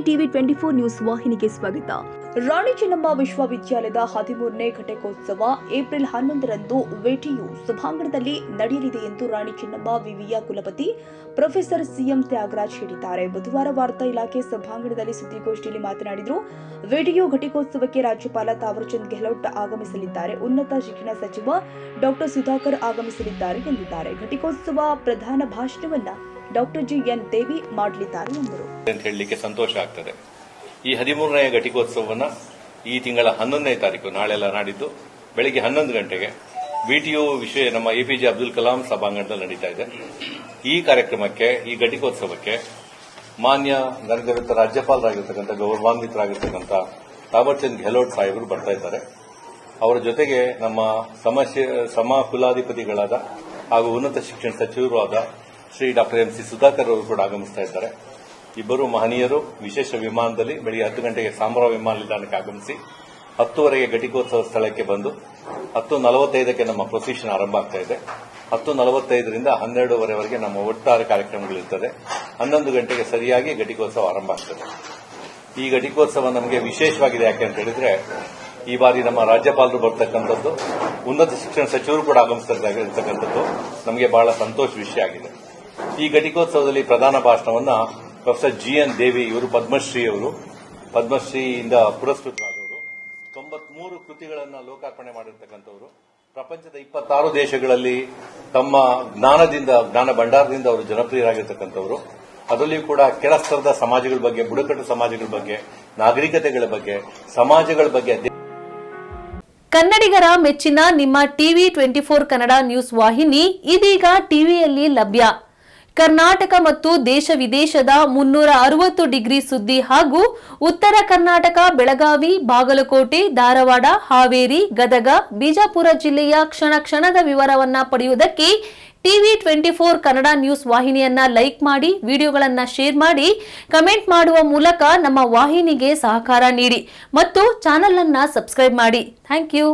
TV 24 news ವಾಹಿನಿಗೆ ಸ್ವಾಗತ. ರಾಣಿ ಚೆನ್ನಮ್ಮ ವಿಶ್ವವಿದ್ಯಾಲಯದ 13ನೇ ಘಟಿಕೋತ್ಸವ ಏಪ್ರಿಲ್ 11ರಂದು ವೇಟಿಯು ಸಭಾಂಗಣದಲ್ಲಿ ನಡೆಯಲಿದೆ ಎಂದು ರಾಣಿ ಚೆನ್ನಮ್ಮ ವಿವಿಯ ಕುಲಪತಿ ಪ್ರೊಫೆಸರ್ ಸಿಎಂ ತ್ಯಾಗರಾಜ್ ಹೇಳಿದ್ದಾರೆ. ಬುಧವಾರ ವಾರ್ತಾ ಇಲಾಖೆ ಸಭಾಂಗಣದಲ್ಲಿ ಸುದ್ದಿಗೋಷ್ಠಿಯಲ್ಲಿ ಮಾತನಾಡಿದರು. ವೇಟಿಯು ಘಟಿಕೋತ್ಸವಕ್ಕೆ ರಾಜ್ಯಪಾಲ ತಾವರ್ಚಂದ್ ಗೆಹ್ಲೋಟ್ ಆಗಮಿಸಲಿದ್ದಾರೆ. ಉನ್ನತ ಶಿಕ್ಷಣ ಸಚಿವ ಡಾಕ್ಟರ್ ಸುಧಾಕರ್ ಆಗಮಿಸಲಿದ್ದಾರೆ ಎಂದಿದ್ದಾರೆ. ಘಟಿಕೋತ್ಸವ ಪ್ರಧಾನ ಭಾಷಣವನ್ನ ಡಾಕ್ಟರ್ ಜಿಎನ್ ದೇವಿ ಮಾಡಲಿದ್ದಾರೆ ಎಂದರು. ಹೇಳಲಿಕ್ಕೆ ಸಂತೋಷ ಆಗ್ತದೆ. ಈ 13ನೇ ಘಟಿಕೋತ್ಸವವನ್ನು ಈ ತಿಂಗಳ 11ನೇ ತಾರೀಕು ನಾಳೆಲ್ಲ ನಾಡಿದ್ದು ಬೆಳಗ್ಗೆ 11 ಗಂಟೆಗೆ ವಿಟಿಯು ನಮ್ಮ ಎಪಿಜೆ ಅಬ್ದುಲ್ ಕಲಾಂ ಸಭಾಂಗಣದಲ್ಲಿ ನಡೀತಾ ಇದೆ. ಈ ಕಾರ್ಯಕ್ರಮಕ್ಕೆ, ಈ ಘಟಿಕೋತ್ಸವಕ್ಕೆ ಮಾನ್ಯ ನರಗವಿತ ರಾಜ್ಯಪಾಲರಾಗಿರ್ತಕ್ಕಂಥ ಗೌರವಾನ್ವಿತರಾಗಿರ್ತಕ್ಕಂಥ ತಾವರ್ಚಂದ್ ಗೆಹ್ಲೋಟ್ ಸಾಹೇಬರು ಬರ್ತಾ ಇದ್ದಾರೆ. ಅವರ ಜೊತೆಗೆ ನಮ್ಮ ಕುಲಾಧಿಪತಿಗಳಾದ ಹಾಗೂ ಉನ್ನತ ಶಿಕ್ಷಣ ಸಚಿವರು ಆದ ಶ್ರೀ ಡಾಕ್ಟರ್ ಎಂಸಿ ಸುಧಾಕರ್ ಅವರು ಕೂಡ ಆಗಮಿಸ್ತಾ ಇದ್ದಾರೆ. ಇಬ್ಬರು ಮಹನೀಯರು ವಿಶೇಷ ವಿಮಾನದಲ್ಲಿ ಬೆಳಗ್ಗೆ 10 ಗಂಟೆಗೆ ಸಾಂಬ್ರಾ ವಿಮಾನ ನಿಲ್ದಾಣಕ್ಕೆ ಆಗಮಿಸಿ 10ವರೆಗೆ ಘಟಿಕೋತ್ಸವ ಸ್ಥಳಕ್ಕೆ ಬಂದು 10:45ಕ್ಕೆ ನಮ್ಮ ಪ್ರೊಸೆಷನ್ ಆರಂಭ ಆಗ್ತಾ ಇದೆ. 10:45ರಿಂದ 12:30ವರೆಗೆ ನಮ್ಮ ಒಟ್ಟಾರೆ ಕಾರ್ಯಕ್ರಮಗಳಿರ್ತದೆ. 11 ಗಂಟೆಗೆ ಸರಿಯಾಗಿ ಘಟಿಕೋತ್ಸವ ಆರಂಭ ಆಗ್ತದೆ. ಈ ಘಟಿಕೋತ್ಸವ ನಮಗೆ ವಿಶೇಷವಾಗಿದೆ. ಯಾಕೆ ಅಂತ ಹೇಳಿದ್ರೆ ಈ ಬಾರಿ ನಮ್ಮ ರಾಜ್ಯಪಾಲರು ಬರ್ತಕ್ಕಂಥದ್ದು, ಉನ್ನತ ಶಿಕ್ಷಣ ಸಚಿವರು ಕೂಡ ಆಗಮಿಸತಕ್ಕಂಥದ್ದು ನಮಗೆ ಬಹಳ ಸಂತೋಷ ವಿಷಯ ಆಗಿದೆ. ಈ ಘಟಿಕೋತ್ಸವದಲ್ಲಿ ಪ್ರಧಾನ ಭಾಷಣವನ್ನ ಪ್ರೊಫೆಸರ್ ಜಿಎನ್ ದೇವಿ ಇವರು ಪದ್ಮಶ್ರೀಯಿಂದ ಪುರಸ್ಕೃತರಾದವರು. 93 ಕೃತಿಗಳನ್ನು ಲೋಕಾರ್ಪಣೆ ಮಾಡಿರ್ತಕ್ಕಂಥವರು. ಪ್ರಪಂಚದ 26 ದೇಶಗಳಲ್ಲಿ ತಮ್ಮ ಜ್ಞಾನ ಭಂಡಾರದಿಂದ ಅವರು ಜನಪ್ರಿಯರಾಗಿರ್ತಕ್ಕಂಥವರು. ಅದರಲ್ಲಿಯೂ ಕೂಡ ಕೆಳ ಸ್ತರದ ಸಮಾಜಗಳ ಬಗ್ಗೆ, ಬುಡಕಟ್ಟು ಸಮಾಜಗಳ ಬಗ್ಗೆ, ನಾಗರಿಕತೆಗಳ ಬಗ್ಗೆ, ಸಮಾಜಗಳ ಬಗ್ಗೆ ಕನ್ನಡಿಗರ ಮೆಚ್ಚಿನ ನಿಮ್ಮ ಟಿವಿ 24 ಕನ್ನಡ ನ್ಯೂಸ್ ವಾಹಿನಿ ಇದೀಗ ಟಿವಿಯಲ್ಲಿ ಲಭ್ಯ. ಕರ್ನಾಟಕ ಮತ್ತು ದೇಶ ವಿದೇಶದ 360 ಡಿಗ್ರಿ ಸುದ್ದಿ ಹಾಗೂ ಉತ್ತರ ಕರ್ನಾಟಕ, ಬೆಳಗಾವಿ, ಬಾಗಲಕೋಟೆ, ಧಾರವಾಡ, ಹಾವೇರಿ, ಗದಗ, ಬಿಜಾಪುರ ಜಿಲ್ಲೆಯ ಕ್ಷಣ ಕ್ಷಣದ ವಿವರವನ್ನ ಪಡೆಯುವುದಕ್ಕೆ ಟಿವಿ 24 ಕನ್ನಡ ನ್ಯೂಸ್ ವಾಹಿನಿಯನ್ನ ಲೈಕ್ ಮಾಡಿ, ವಿಡಿಯೋಗಳನ್ನ ಶೇರ್ ಮಾಡಿ, ಕಮೆಂಟ್ ಮಾಡುವ ಮೂಲಕ ನಮ್ಮ ವಾಹಿನಿಗೆ ಸಹಕಾರ ನೀಡಿ ಮತ್ತು ಚಾನೆಲ್ ಅನ್ನ ಸಬ್ಸ್ಕ್ರೈಬ್ ಮಾಡಿ. Thank you.